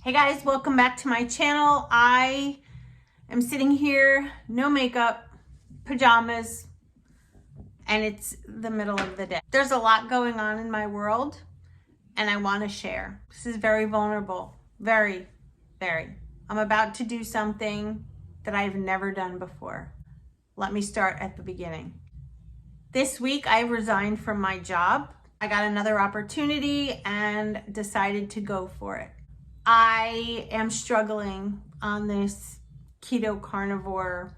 Hey guys, welcome back to my channel. I am sitting here, no makeup, pajamas, and it's the middle of the day. There's a lot going on in my world and I want to share. This is very vulnerable, very. I'm about to do something that I've never done before. Let me start at the beginning. This week I resigned from my job. I got another opportunity and decided to go for it. I am struggling on this keto carnivore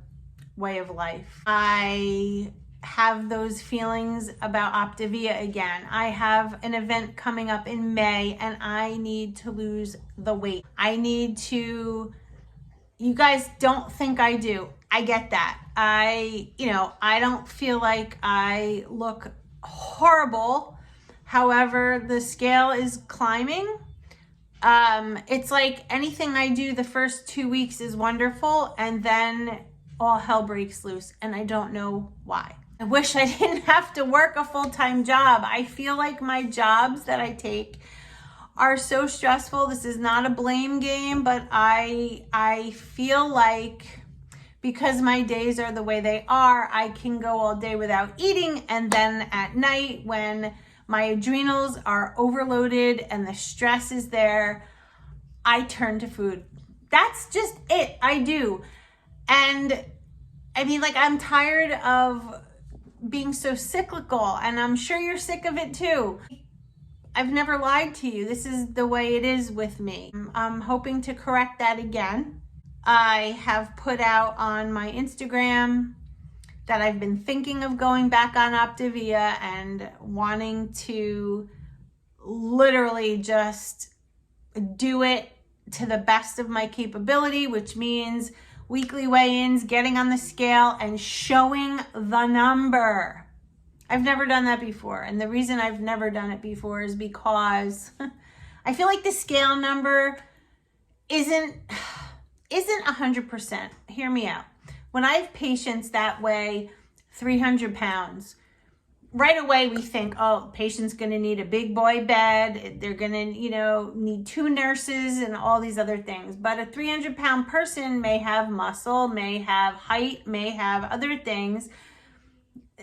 way of life. I have those feelings about Optavia again. I have an event coming up in May and I need to lose the weight. You guys don't think I do. I get that. I don't feel like I look horrible. However, the scale is climbing. It's like anything I do the first 2 weeks is wonderful and then all hell breaks loose and I don't know why. I wish I didn't have to work a full-time job. I feel like my jobs that I take are so stressful. This is not a blame game, but I feel like because my days are the way they are, I can go all day without eating, and then at night when my adrenals are overloaded and the stress is there, I turn to food. That's just it. I do. And I mean, like, I'm tired of being so cyclical, and I'm sure you're sick of it too. I've never lied to you. This is the way it is with me. I'm hoping to correct that again. I have put out on my Instagram that I've been thinking of going back on Optivia and wanting to literally just do it to the best of my capability, which means weekly weigh-ins, getting on the scale and showing the number. I've never done that before. And the reason I've never done it before is because I feel like the scale number isn't 100%. Hear me out. When I have patients that weigh 300 pounds, right away we think, oh, patient's gonna need a big boy bed. They're gonna, need 2 nurses and all these other things. But a 300-pound person may have muscle, may have height, may have other things,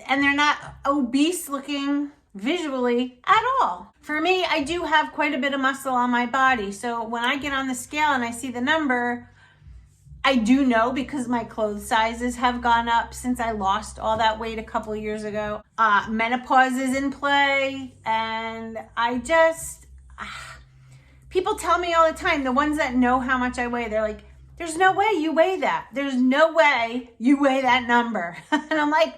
and they're not obese looking visually at all. For me, I do have quite a bit of muscle on my body. So when I get on the scale and I see the number, I do know, because my clothes sizes have gone up since I lost all that weight a couple years ago. Menopause is in play, and people tell me all the time, the ones that know how much I weigh, they're like, there's no way you weigh that. There's no way you weigh that number. And I'm like,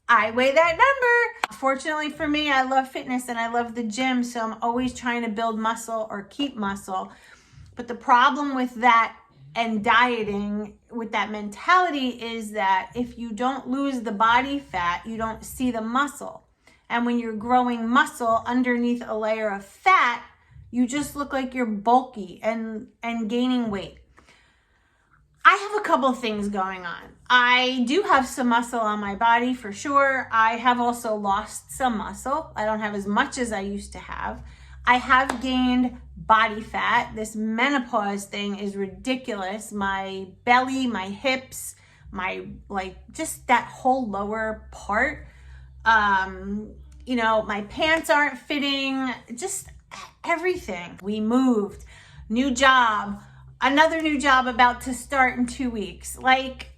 I weigh that number. Fortunately for me, I love fitness and I love the gym, so I'm always trying to build muscle or keep muscle. But the problem with that and dieting with that mentality is that if you don't lose the body fat, you don't see the muscle. And when you're growing muscle underneath a layer of fat, you just look like you're bulky and gaining weight. I have a couple things going on. I do have some muscle on my body for sure. I have also lost some muscle. I don't have as much as I used to have. I have gained body fat. This menopause thing is ridiculous. My belly, my hips, just that whole lower part. My pants aren't fitting, just everything. We moved, new job, another new job about to start in 2 weeks. Like,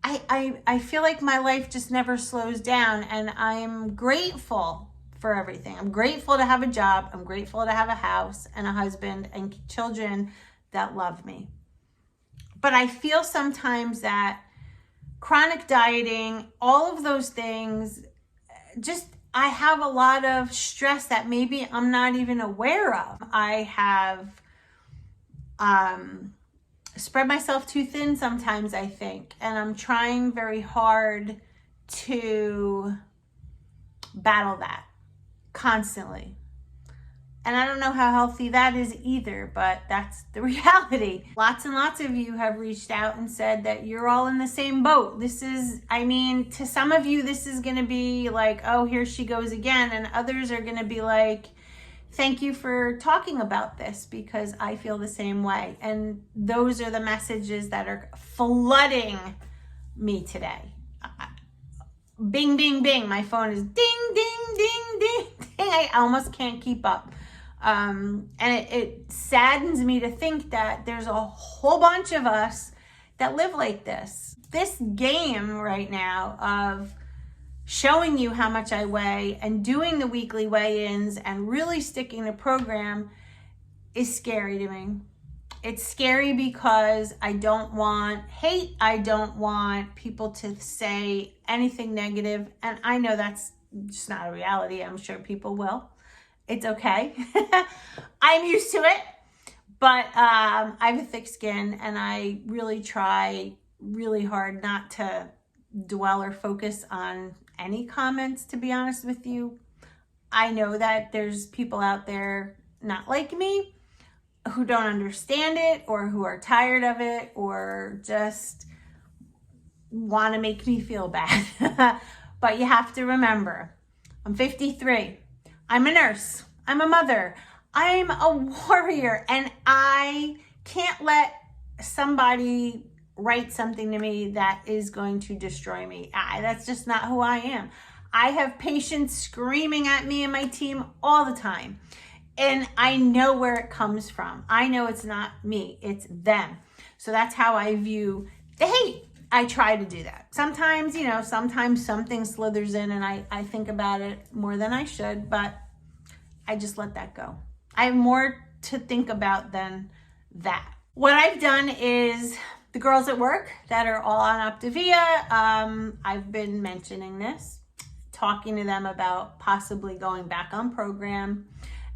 I feel like my life just never slows down, and I'm grateful for everything. I'm grateful to have a job. I'm grateful to have a house and a husband and children that love me. But I feel sometimes that chronic dieting, all of those things, I have a lot of stress that maybe I'm not even aware of. I have spread myself too thin sometimes, I think, and I'm trying very hard to battle that constantly. And I don't know how healthy that is either, but that's the reality. Lots and lots of you have reached out and said that you're all in the same boat. To some of you, this is gonna be like, oh, here she goes again. And others are gonna be like, thank you for talking about this, because I feel the same way. And those are the messages that are flooding me today. Bing, bing, bing. My phone is ding, ding, ding, ding, ding. I almost can't keep up. And it saddens me to think that there's a whole bunch of us that live like this. This game right now of showing you how much I weigh and doing the weekly weigh-ins and really sticking to program is scary to me. It's scary because I don't want hate. I don't want people to say anything negative. And I know that's just not a reality. I'm sure people will. It's okay. I'm used to it. But I have a thick skin, and I really try really hard not to dwell or focus on any comments, to be honest with you. I know that there's people out there not like me who don't understand it, or who are tired of it, or just want to make me feel bad. But you have to remember, I'm 53. I'm a nurse. I'm a mother. I'm a warrior, and I can't let somebody write something to me that is going to destroy me. That's just not who I am. I have patients screaming at me and my team all the time. And I know where it comes from. I know it's not me, it's them. So that's how I view the hate. I try to do that. Sometimes, sometimes something slithers in and I think about it more than I should, but I just let that go. I have more to think about than that. What I've done is the girls at work that are all on Optavia, I've been mentioning this, talking to them about possibly going back on program.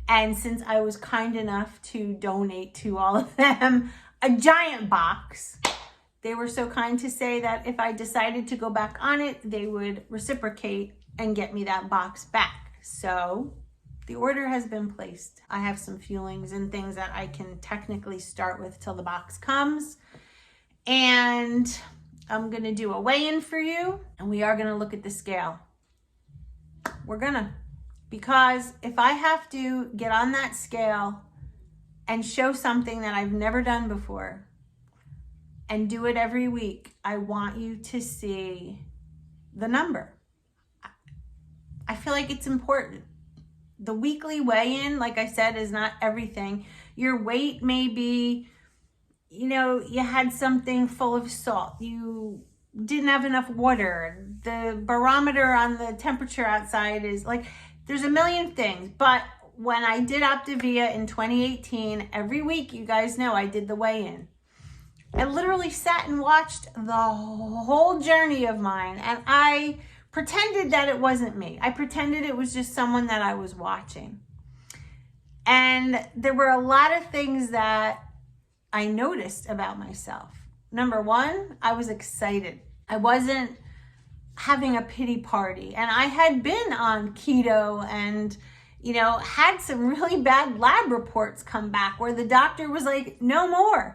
And since I was kind enough to donate to all of them a giant box, they were so kind to say that if I decided to go back on it, they would reciprocate and get me that box back. So the order has been placed. I have some feelings and things that I can technically start with till the box comes. And I'm gonna do a weigh-in for you, and we are gonna look at the scale. We're gonna. Because if I have to get on that scale and show something that I've never done before and do it every week, I want you to see the number. I feel like it's important. The weekly weigh-in, like I said, is not everything. Your weight may be, you had something full of salt. You didn't have enough water. The barometer on the temperature outside is like, there's a million things. But when I did Optivia in 2018, every week, you guys know, I did the weigh-in. I literally sat and watched the whole journey of mine, and I pretended that it wasn't me. I pretended it was just someone that I was watching. And there were a lot of things that I noticed about myself. Number one, I was excited. I wasn't having a pity party. And I had been on keto and, had some really bad lab reports come back where the doctor was like, no more.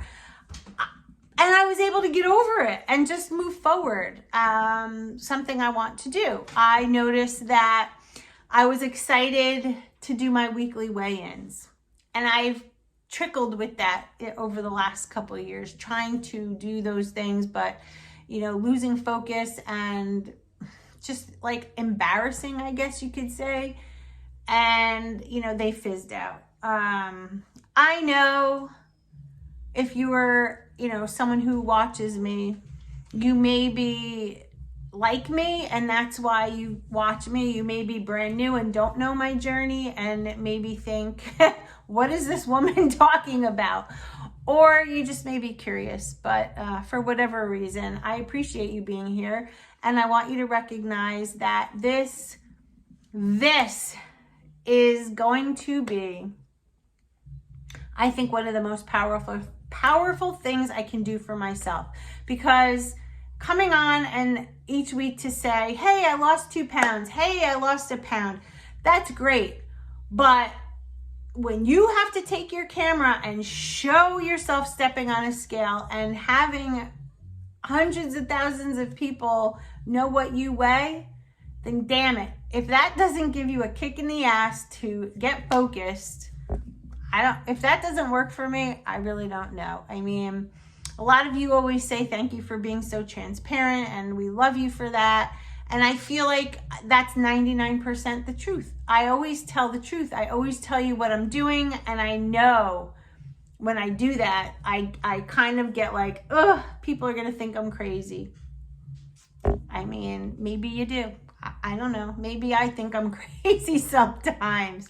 And I was able to get over it and just move forward. Something I want to do. I noticed that I was excited to do my weekly weigh-ins. And I've trickled with that over the last couple of years, trying to do those things, but losing focus and just like embarrassing, I guess you could say. And, they fizzed out. I know if you were, someone who watches me, you may be like me and that's why you watch me. You may be brand new and don't know my journey and maybe think, what is this woman talking about? Or you just may be curious, but for whatever reason, I appreciate you being here. And I want you to recognize that this is going to be, I think, one of the most powerful things I can do for myself. Because coming on and each week to say, hey, I lost 2 pounds. Hey, I lost a pound. That's great. But when you have to take your camera and show yourself stepping on a scale and having hundreds of thousands of people know what you weigh, then damn it, if that doesn't give you a kick in the ass to get focused, if that doesn't work for me, I really don't know. I mean, a lot of you always say thank you for being so transparent, and we love you for that. And I feel like that's 99% the truth. I always tell the truth. I always tell you what I'm doing, and I know when I do that, I kind of get like, ugh, people are gonna think I'm crazy. I mean, maybe you do. I don't know. Maybe I think I'm crazy sometimes.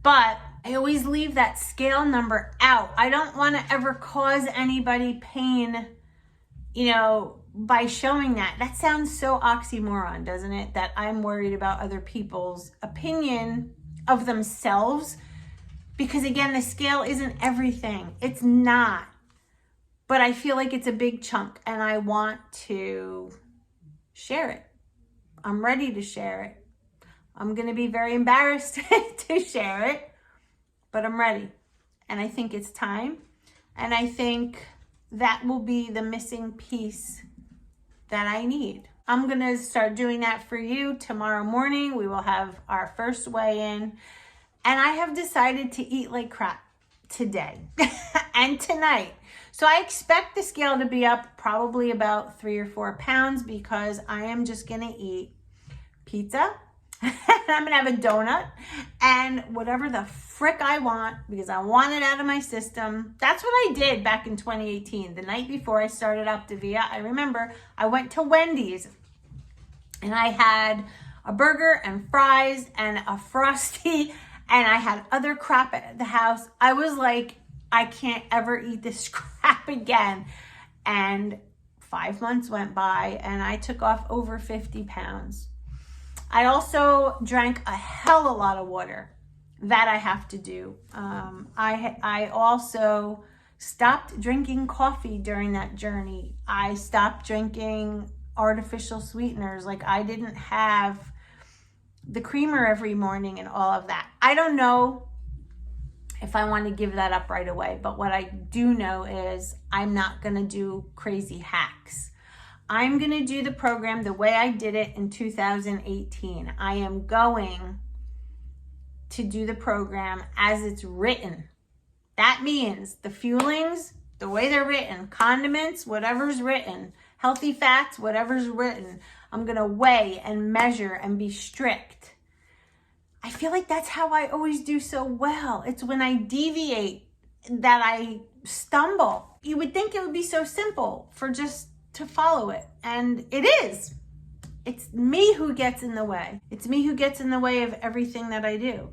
But I always leave that scale number out. I don't want to ever cause anybody pain, you know, by showing that. That sounds so oxymoron, doesn't it? That I'm worried about other people's opinion of themselves. Because again, the scale isn't everything. It's not. But I feel like it's a big chunk, and I want to share it. I'm ready to share it. I'm going to be very embarrassed to share it, but I'm ready. And I think it's time. And I think that will be the missing piece that I need. I'm going to start doing that for you tomorrow morning. We will have our first weigh-in. And I have decided to eat like crap today and tonight. So I expect the scale to be up probably about 3 or 4 pounds, because I am just going to eat pizza. I'm going to have a donut and whatever the frick I want, because I want it out of my system. That's what I did back in 2018. The night before I started Optavia, I remember I went to Wendy's and I had a burger and fries and a Frosty, and I had other crap at the house. I was like, I can't ever eat this crap again. And 5 months went by and I took off over 50 pounds. I also drank a hell of a lot of water. That I have to do. I also stopped drinking coffee during that journey. I stopped drinking artificial sweeteners. Like, I didn't have the creamer every morning and all of that. I don't know if I want to give that up right away, but what I do know is I'm not going to do crazy hacks. I'm going to do the program the way I did it in 2018. I am going to do the program as it's written. That means the fuelings, the way they're written, condiments, whatever's written, healthy fats, whatever's written. I'm going to weigh and measure and be strict. I feel like that's how I always do so well. It's when I deviate that I stumble. You would think it would be so simple for just to follow it. And it is. It's me who gets in the way. It's me who gets in the way of everything that I do.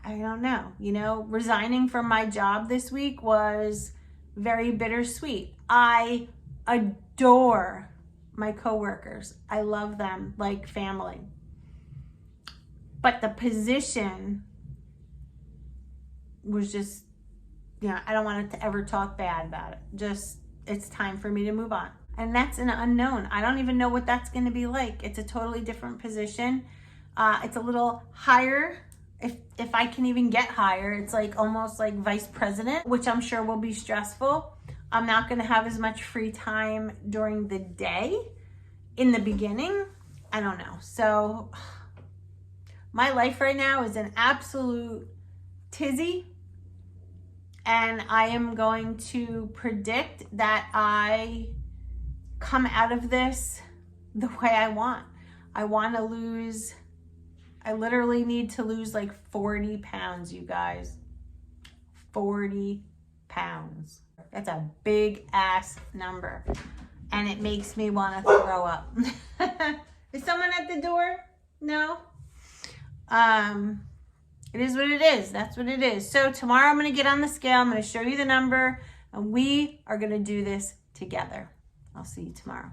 I don't know. You know, resigning from my job this week was very bittersweet. I adore my coworkers. I love them like family. But the position was just, you know, I don't want it to ever talk bad about it. Just, it's time for me to move on. And that's an unknown. I don't even know what that's going to be like. It's a totally different position. It's a little higher, if I can even get higher. It's like almost like vice president, which I'm sure will be stressful. I'm not going to have as much free time during the day in the beginning. I don't know. So my life right now is an absolute tizzy. And I am going to predict that I come out of this the way I want. I want to lose, I literally need to lose like 40 pounds, you guys. 40 pounds. That's a big ass number. And it makes me want to throw up. Is someone at the door? No? It is what it is. That's what it is. So tomorrow I'm going to get on the scale. I'm going to show you the number. And we are going to do this together. I'll see you tomorrow.